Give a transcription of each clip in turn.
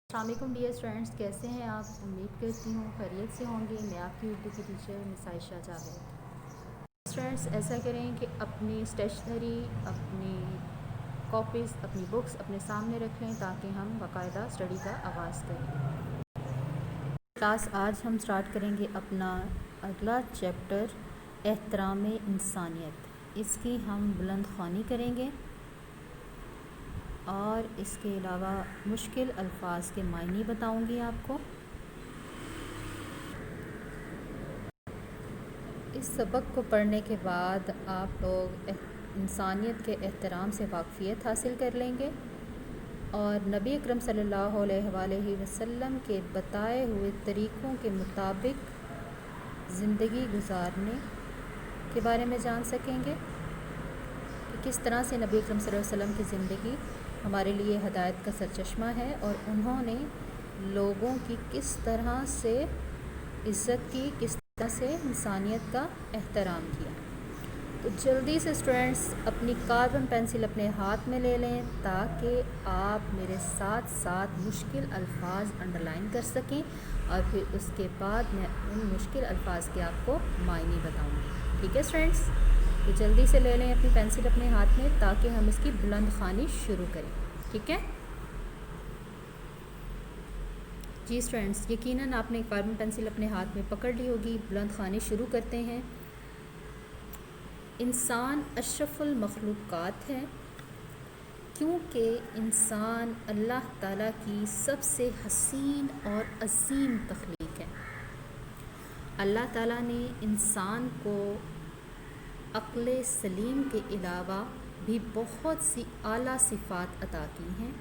السلام علیکم dear students, کیسے ہیں آپ؟ امید کرتی ہوں خیریت سے ہوں گے۔ میں آپ کی اردو کی ٹیچر مس عائشہ جاوید۔ اسٹوڈنٹس ایسا کریں کہ اپنی اسٹیشنری، اپنی کاپیز، اپنی بکس اپنے سامنے رکھ لیں تاکہ ہم باقاعدہ اسٹڈی کا آغاز کریں۔ کلاس آج ہم سٹارٹ کریں گے اپنا اگلا چیپٹر احترام انسانیت۔ اس کی ہم بلند خوانی کریں گے اور اس کے علاوہ مشکل الفاظ کے معنی بتاؤں گی آپ کو۔ اس سبق کو پڑھنے کے بعد آپ لوگ انسانیت کے احترام سے واقفیت حاصل کر لیں گے اور نبی اکرم صلی اللہ علیہ وآلہ وسلم کے بتائے ہوئے طریقوں کے مطابق زندگی گزارنے کے بارے میں جان سکیں گے کہ کس طرح سے نبی اکرم صلی اللہ علیہ وسلم کی زندگی ہمارے لیے ہدایت کا سرچشمہ ہے اور انہوں نے لوگوں کی کس طرح سے عزت کی، کس طرح سے انسانیت کا احترام کیا۔ تو جلدی سے اسٹوڈنٹس اپنی کاربن پینسل اپنے ہاتھ میں لے لیں تاکہ آپ میرے ساتھ ساتھ مشکل الفاظ انڈرلائن کر سکیں اور پھر اس کے بعد میں ان مشکل الفاظ کے آپ کو معنی بتاؤں گی۔ ٹھیک ہے اسٹوڈنٹس؟ تو جلدی سے لے لیں اپنی پینسل اپنے ہاتھ میں تاکہ ہم اس کی بلند خوانی شروع کریں۔ ٹھیک ہے جی اسٹوڈنٹس، یقیناً آپ نے کاربن پینسل اپنے ہاتھ میں پکڑ لی ہوگی۔ بلند خوانی شروع کرتے ہیں۔ انسان اشرف المخلوقات ہے کیونکہ انسان اللہ تعالیٰ کی سب سے حسین اور عظیم تخلیق ہے۔ اللہ تعالیٰ نے انسان کو عقل سلیم کے علاوہ بھی بہت سی اعلیٰ صفات عطا کی ہیں۔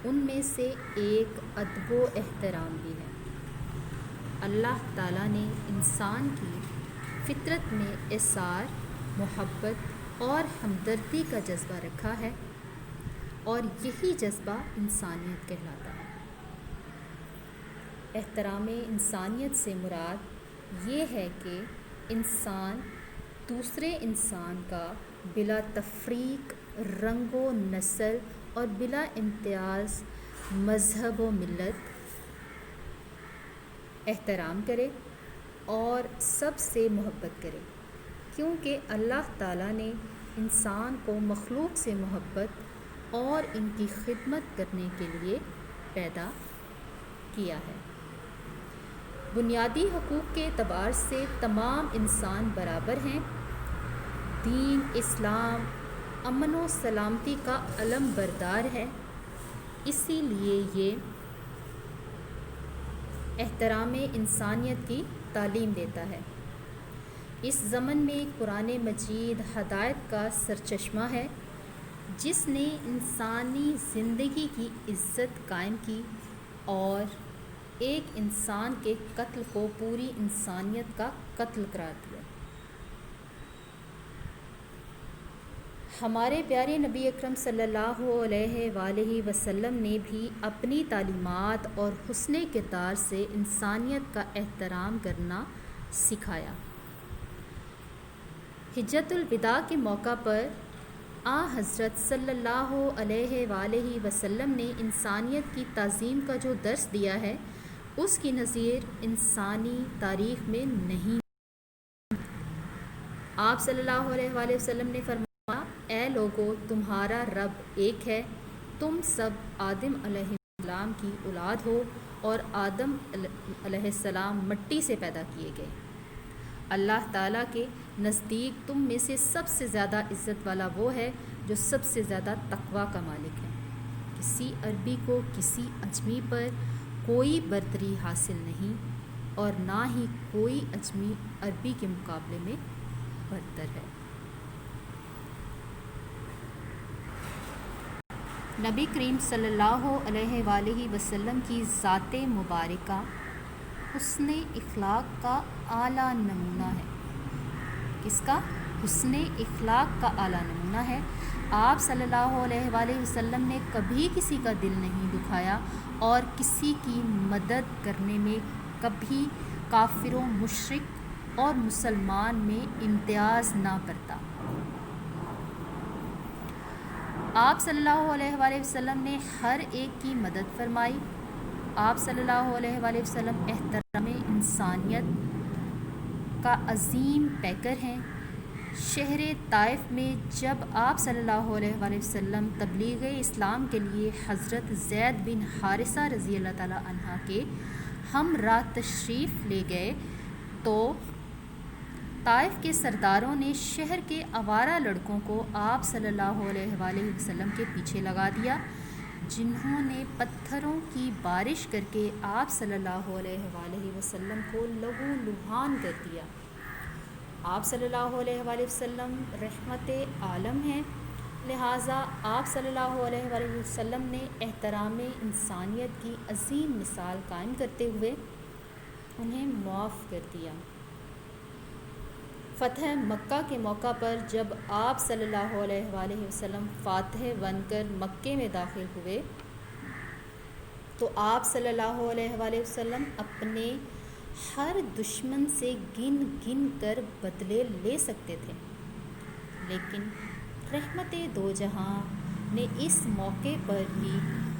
ان میں سے ایک ادب و احترام بھی ہے۔ اللہ تعالیٰ نے انسان کی فطرت میں ایثار، محبت اور ہمدردی کا جذبہ رکھا ہے اور یہی جذبہ انسانیت کہلاتا ہے۔ احترام انسانیت سے مراد یہ ہے کہ انسان دوسرے انسان کا بلا تفریق رنگ و نسل اور بلا امتیاز مذہب و ملت احترام کرے اور سب سے محبت کرے، کیونکہ اللہ تعالیٰ نے انسان کو مخلوق سے محبت اور ان کی خدمت کرنے کے لیے پیدا کیا ہے۔ بنیادی حقوق کے اعتبار سے تمام انسان برابر ہیں۔ دین اسلام امن و سلامتی کا علم بردار ہے، اسی لیے یہ احترام انسانیت کی تعلیم دیتا ہے۔ اس ضمن میں قرآن مجید ہدایت کا سرچشمہ ہے، جس نے انسانی زندگی کی عزت قائم کی اور ایک انسان کے قتل کو پوری انسانیت کا قتل قرار دیا۔ ہمارے پیارے نبی اکرم صلی اللہ علیہ وآلہ وسلم نے بھی اپنی تعلیمات اور حسن کردار سے انسانیت کا احترام کرنا سکھایا۔ حجۃ الوداع کے موقع پر حضرت صلی اللہ علیہ وآلہ وسلم نے انسانیت کی تعظیم کا جو درس دیا ہے، اس کی نظیر انسانی تاریخ میں نہیں۔ آپ صلی اللہ علیہ وآلہ وسلم نے فرمایا، اے لوگو، تمہارا رب ایک ہے، تم سب آدم علیہ السلام کی اولاد ہو اور آدم علیہ السلام مٹی سے پیدا کیے گئے۔ اللہ تعالیٰ کے نزدیک تم میں سے سب سے زیادہ عزت والا وہ ہے جو سب سے زیادہ تقویٰ کا مالک ہے۔ کسی عربی کو کسی اجمی پر کوئی برتری حاصل نہیں اور نہ ہی کوئی اجمی عربی کے مقابلے میں برتر ہے۔ نبی کریم صلی اللہ علیہ وآلہ وسلم کی ذات مبارکہ حسن اخلاق کا اعلیٰ نمونہ ہے۔ کس کا؟ حسن اخلاق کا اعلیٰ نمونہ ہے۔ آپ صلی اللہ علیہ وآلہ وسلم نے کبھی کسی کا دل نہیں دکھایا اور کسی کی مدد کرنے میں کبھی کافر و مشرک اور مسلمان میں امتیاز نہ برتا۔ آپ صلی اللہ علیہ وآلہ وسلم نے ہر ایک کی مدد فرمائی۔ آپ صلی اللہ علیہ وآلہ وسلم احترام انسانیت کا عظیم پیکر ہیں۔ شہر طائف میں جب آپ صلی اللہ علیہ وآلہ وسلم تبلیغ اسلام کے لیے حضرت زید بن حارثہ رضی اللہ تعالیٰ عنہ کے ہمراہ تشریف لے گئے تو طائف کے سرداروں نے شہر کے آوارہ لڑکوں کو آپ صلی اللہ علیہ وآلہ وسلم کے پیچھے لگا دیا، جنہوں نے پتھروں کی بارش کر کے آپ صلی اللہ علیہ وآلہ وسلم کو لہو لہان کر دیا۔ آپ صلی اللہ علیہ وآلہ وسلم رحمت عالم ہیں، لہٰذا آپ صلی اللہ علیہ وآلہ وسلم نے احترام انسانیت کی عظیم مثال قائم کرتے ہوئے انہیں معاف کر دیا۔ فتح مکہ کے موقع پر جب آپ صلی اللہ علیہ وآلہ وسلم فاتح بن کر مکے میں داخل ہوئے تو آپ صلی اللہ علیہ وآلہ وسلم اپنے ہر دشمن سے گن گن کر بدلے لے سکتے تھے، لیکن رحمت دو جہاں نے اس موقع پر بھی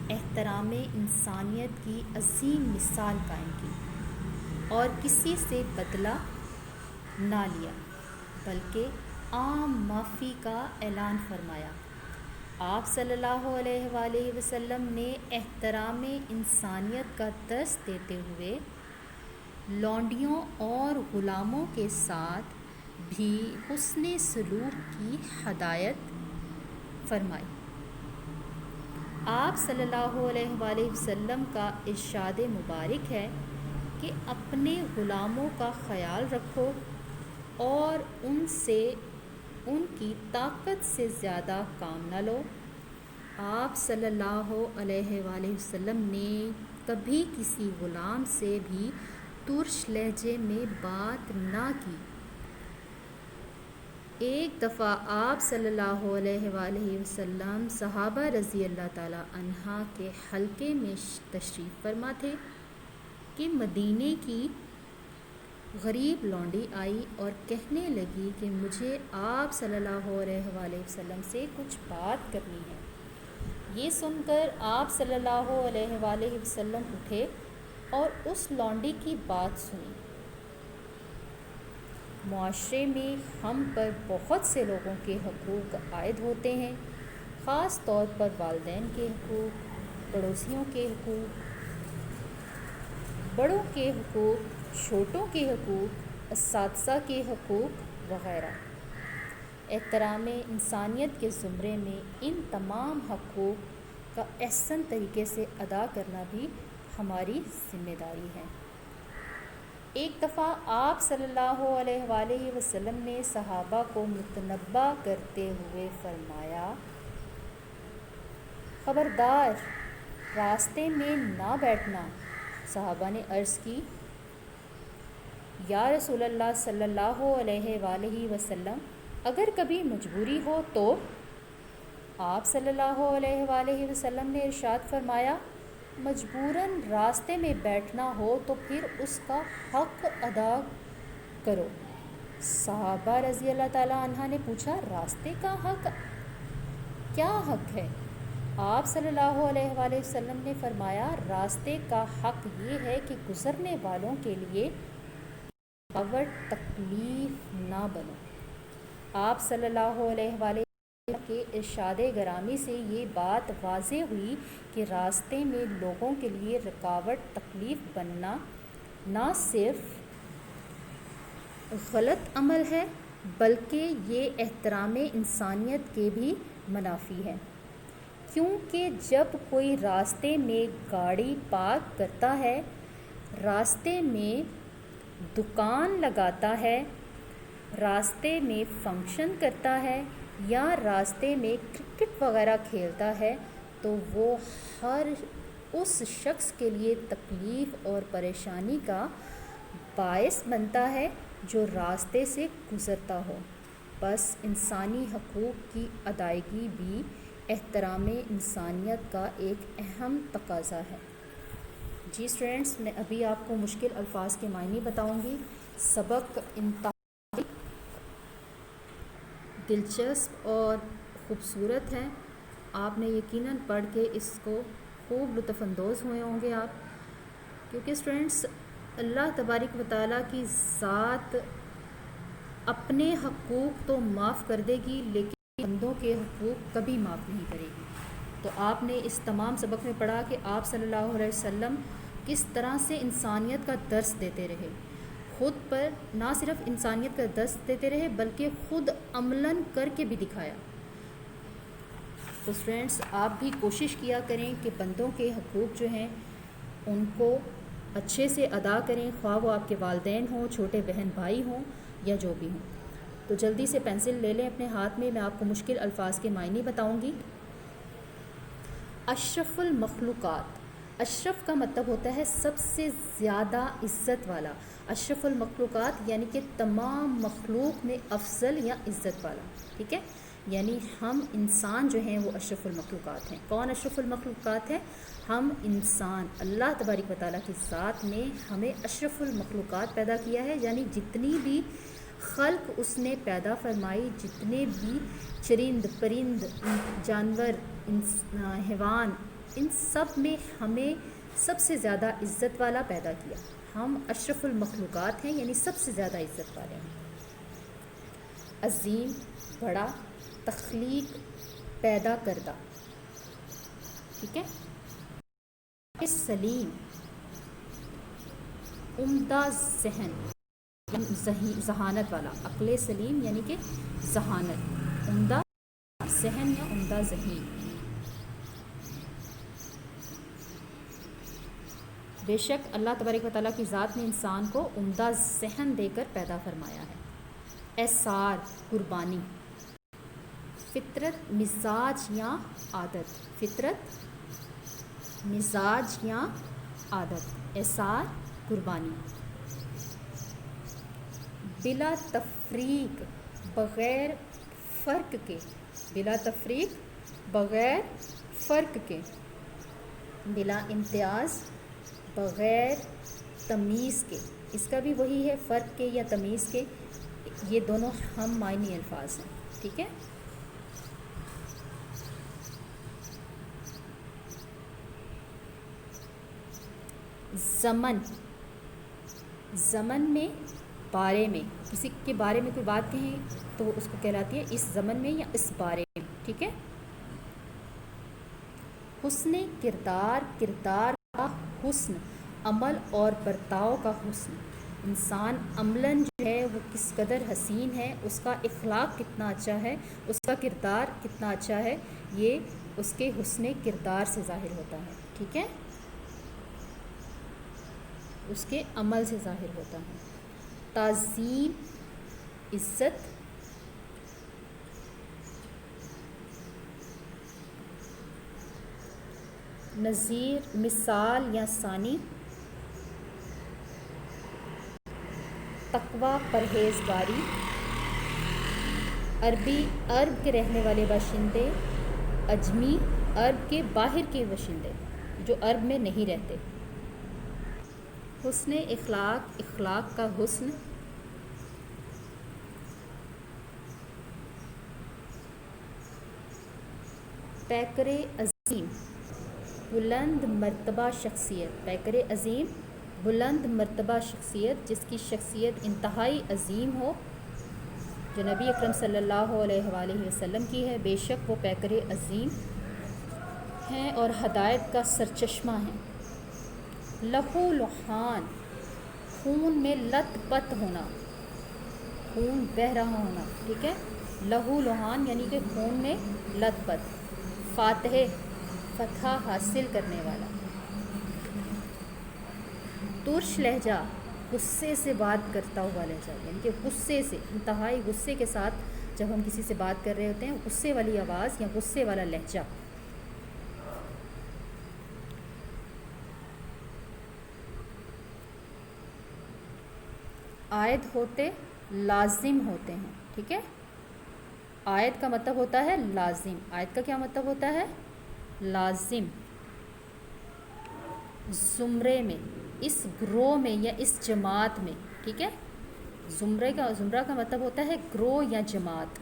احترام انسانیت کی عظیم مثال قائم کی اور کسی سے بدلہ نہ لیا، بلکہ عام معافی کا اعلان فرمایا۔ آپ صلی اللہ علیہ وآلہ وسلم نے احترام انسانیت کا درس دیتے ہوئے لونڈیوں اور غلاموں کے ساتھ بھی حسن سلوک کی ہدایت فرمائی۔ آپ صلی اللہ علیہ وآلہ وسلم کا ارشاد مبارک ہے کہ اپنے غلاموں کا خیال رکھو اور ان سے ان کی طاقت سے زیادہ کام نہ لو۔ آپ صلی اللہ علیہ وآلہ وسلم نے کبھی کسی غلام سے بھی ترش لہجے میں بات نہ کی۔ ایک دفعہ آپ صلی اللہ علیہ وآلہ وسلم صحابہ رضی اللہ تعالیٰ عنہ کے حلقے میں تشریف فرما تھے کہ مدینے کی غریب لونڈی آئی اور کہنے لگی کہ مجھے آپ صلی اللہ علیہ وآلہ وسلم سے کچھ بات کرنی ہے۔ یہ سن کر آپ صلی اللہ علیہ وآلہ وسلم اٹھے اور اس لونڈی کی بات سنی۔ معاشرے میں ہم پر بہت سے لوگوں کے حقوق عائد ہوتے ہیں، خاص طور پر والدین کے حقوق، پڑوسیوں کے حقوق، بڑوں کے حقوق، چھوٹوں کے حقوق، اساتذہ کے حقوق وغیرہ۔ احترام انسانیت کے زمرے میں ان تمام حقوق کا احسن طریقے سے ادا کرنا بھی ہماری ذمہ داری ہے۔ ایک دفعہ آپ صلی اللہ علیہ وآلہ وسلم نے صحابہ کو متنبہ کرتے ہوئے فرمایا، خبردار، راستے میں نہ بیٹھنا۔ صحابہ نے عرض کی، یا رسول اللہ صلی اللہ علیہ وآلہ وسلم، اگر کبھی مجبوری ہو تو؟ آپ صلی اللہ علیہ وآلہ وسلم نے ارشاد فرمایا، مجبوراً راستے میں بیٹھنا ہو تو پھر اس کا حق ادا کرو۔ صحابہ رضی اللہ تعالیٰ عنہ نے پوچھا، راستے کا حق؟ کیا حق ہے؟ آپ صلی اللہ علیہ وآلہ وسلم نے فرمایا، راستے کا حق یہ ہے کہ گزرنے والوں کے لیے رکاوٹ تکلیف نہ بنو۔ آپ صلی اللہ علیہ وآلہ کے ارشاد گرامی سے یہ بات واضح ہوئی کہ راستے میں لوگوں کے لیے رکاوٹ تکلیف بننا نہ صرف غلط عمل ہے بلکہ یہ احترام انسانیت کے بھی منافی ہے، کیونکہ جب کوئی راستے میں گاڑی پارک کرتا ہے، راستے میں دکان لگاتا ہے، راستے میں فنکشن کرتا ہے یا راستے میں کرکٹ وغیرہ کھیلتا ہے تو وہ ہر اس شخص کے لیے تکلیف اور پریشانی کا باعث بنتا ہے جو راستے سے گزرتا ہو۔ بس انسانی حقوق کی ادائیگی بھی احترام انسانیت کا ایک اہم تقاضا ہے۔ جی اسٹوڈنٹس، میں ابھی آپ کو مشکل الفاظ کے معنی بتاؤں گی۔ سبق انتہائی دلچسپ اور خوبصورت ہے، آپ نے یقیناً پڑھ کے اس کو خوب لطف اندوز ہوئے ہوں گے آپ، کیونکہ اسٹوڈنٹس اللہ تبارک و تعالیٰ کی ذات اپنے حقوق تو معاف کر دے گی لیکن بندوں کے حقوق کبھی معاف نہیں کرے گی۔ تو آپ نے اس تمام سبق میں پڑھا کہ آپ صلی اللہ علیہ وسلم کس طرح سے انسانیت کا درس دیتے رہے، خود پر نہ صرف انسانیت کا درس دیتے رہے بلکہ خود عملاً کر کے بھی دکھایا۔ تو فرینڈس آپ بھی کوشش کیا کریں کہ بندوں کے حقوق جو ہیں ان کو اچھے سے ادا کریں، خواہ وہ آپ کے والدین ہوں، چھوٹے بہن بھائی ہوں یا جو بھی ہوں۔ تو جلدی سے پینسل لے لیں اپنے ہاتھ میں آپ کو مشکل الفاظ کے معنی بتاؤں گی۔ اشرف المخلوقات، اشرف کا مطلب ہوتا ہے سب سے زیادہ عزت والا، اشرف المخلوقات یعنی کہ تمام مخلوق میں افضل یا عزت والا، ٹھیک ہے؟ یعنی ہم انسان جو ہیں وہ اشرف المخلوقات ہیں۔ کون اشرف المخلوقات ہیں؟ ہم انسان۔ اللہ تبارک و تعالیٰ کی ذات نے ہمیں اشرف المخلوقات پیدا کیا ہے، یعنی جتنی بھی خلق اس نے پیدا فرمائی، جتنے بھی چرند پرند جانور حیوان، ان سب میں ہمیں سب سے زیادہ عزت والا پیدا کیا۔ ہم اشرف المخلوقات ہیں یعنی سب سے زیادہ عزت والے ہیں۔ عظیم، بڑا، تخلیق، پیدا کردہ، ٹھیک ہے؟ سلیم، عمدہ ذہن، ذہانت والا، عقل سلیم یعنی کہ ذہانت، عمدہ ذہن یا عمدہ ذہین۔ بے شک اللہ تبارک و تعالیٰ کی ذات نے انسان کو عمدہ ذہن دے کر پیدا فرمایا ہے۔ اثار، قربانی، فطرت، مزاج یا عادت، فطرت، مزاج یا عادت، اثار، قربانی۔ بلا تفریق، بغیر فرق کے، بلا تفریق، بغیر فرق کے۔ بلا امتیاز، بغیر تمیز کے، اس کا بھی وہی ہے، فرق کے یا تمیز کے، یہ دونوں ہم معنی الفاظ ہیں، ٹھیک ہے؟ زمن، زمن میں، بارے میں، کسی کے بارے میں کوئی بات کہیں تو وہ اس کو کہلاتی ہے اس زمن میں یا اس بارے میں، ٹھیک ہے؟ حسن کردار، کردار کا حسن، عمل اور برتاؤ کا حسن۔ انسان عملاً جو ہے وہ کس قدر حسین ہے، اس کا اخلاق کتنا اچھا ہے، اس کا کردار کتنا اچھا ہے، یہ اس کے حسن کردار سے ظاہر ہوتا ہے، ٹھیک ہے؟ اس کے عمل سے ظاہر ہوتا ہے۔ تعظیم، عزت، نظیر، مثال یا ثانی، تقویٰ، پرہیزگاری۔ عربی، عرب کے رہنے والے باشندے، عجمی، عرب کے باہر کے باشندے جو عرب میں نہیں رہتے۔ حسن اخلاق، اخلاق کا حسن۔ پیکر عظیم، بلند مرتبہ شخصیت، پیکر عظیم، بلند مرتبہ شخصیت، جس کی شخصیت انتہائی عظیم ہو، جو نبی اکرم صلی اللہ علیہ وآلہ وسلم کی ہے۔ بے شک وہ پیکر عظیم ہیں اور ہدایت کا سرچشمہ ہیں۔ لہو لحان، خون میں لت پت ہونا، خون بہہ رہا ہونا، ٹھیک ہے؟ لہو لحان یعنی کہ خون میں لت پت۔ فاتح، فتح حاصل کرنے والا۔ ترش لہجہ، غصے سے بات کرتا ہوا لہجہ، یعنی کہ غصے سے، انتہائی غصے کے ساتھ جب ہم کسی سے بات کر رہے ہوتے ہیں، غصے والی آواز یا غصے والا لہجہ۔ عائد ہوتے، لازم ہوتے ہیں، ٹھیک ہے؟ عائد کا مطلب ہوتا ہے لازم، عائد کا کیا مطلب ہوتا ہے؟ لازم۔ زمرے میں، اس گروہ میں یا اس جماعت میں، ٹھیک ہے؟ زمرہ کا مطلب ہوتا ہے گروہ یا جماعت۔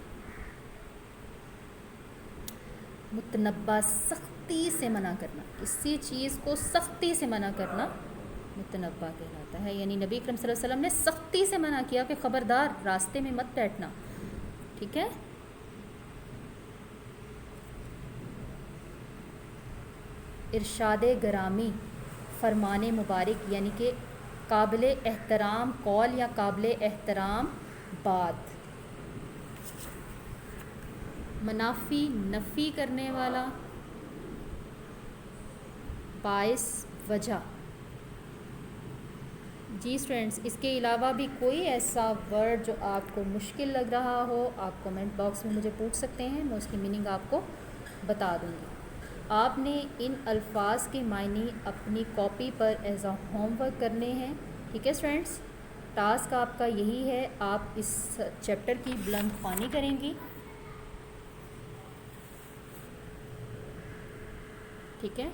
متنبہ سختی سے منع کرنا، کسی چیز کو سختی سے منع کرنا متنبہ کہلاتا ہے. یعنی نبی اکرم صلی اللہ علیہ وسلم نے سختی سے منع کیا کہ خبردار راستے میں مت بیٹھنا. ٹھیک ہے. ارشاد گرامی، فرمان مبارک، یعنی کہ قابل احترام قول یا قابل احترام بات. منافی، نفی کرنے والا، باعث، وجہ. جی اسٹوڈینٹس، اس کے علاوہ بھی کوئی ایسا ورڈ جو آپ کو مشکل لگ رہا ہو آپ کومنٹ باکس میں مجھے پوچھ سکتے ہیں، میں اس کی میننگ آپ کو بتا دوں گی. آپ نے ان الفاظ کے معنی اپنی copy per as a home work کرنے ہیں. ٹھیک ہے اسٹوڈینٹس، ٹاسک آپ کا یہی ہے. آپ اس چیپٹر کی بلند خوانی کریں گی. ٹھیک ہے،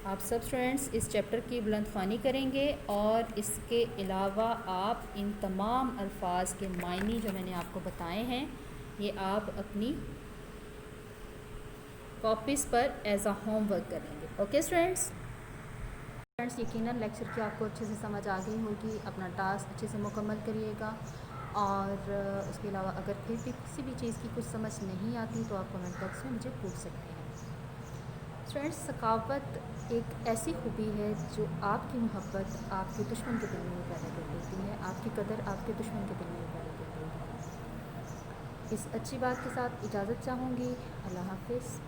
آپ سب اسٹوڈینٹس اس چیپٹر کی بلند خوانی کریں گے، اور اس کے علاوہ آپ ان تمام الفاظ کے معنی جو میں نے آپ کو بتائے ہیں یہ آپ اپنی copies per as a home work کریں گے. اوکے اسٹوڈینٹس، یقیناً لیکچر کی آپ کو اچھے سے سمجھ آ گئی ہوگی. اپنا ٹاسک اچھے سے مکمل کریے گا، اور اس کے علاوہ اگر پھر بھی کسی بھی چیز کی کچھ سمجھ نہیں آتی تو آپ کمنٹ باکس میں مجھے پوچھ سکتے ہیں. فرینڈس، ثقافت ایک ایسی خوبی ہے جو آپ کی محبت آپ کے دشمن کے دل میں پیدا کر دیتی ہے، آپ کی قدر آپ کے دشمن کے دل میں پیدا کر دیتی ہے. اس اچھی بات کے ساتھ اجازت چاہوں گی. اللہ حافظ.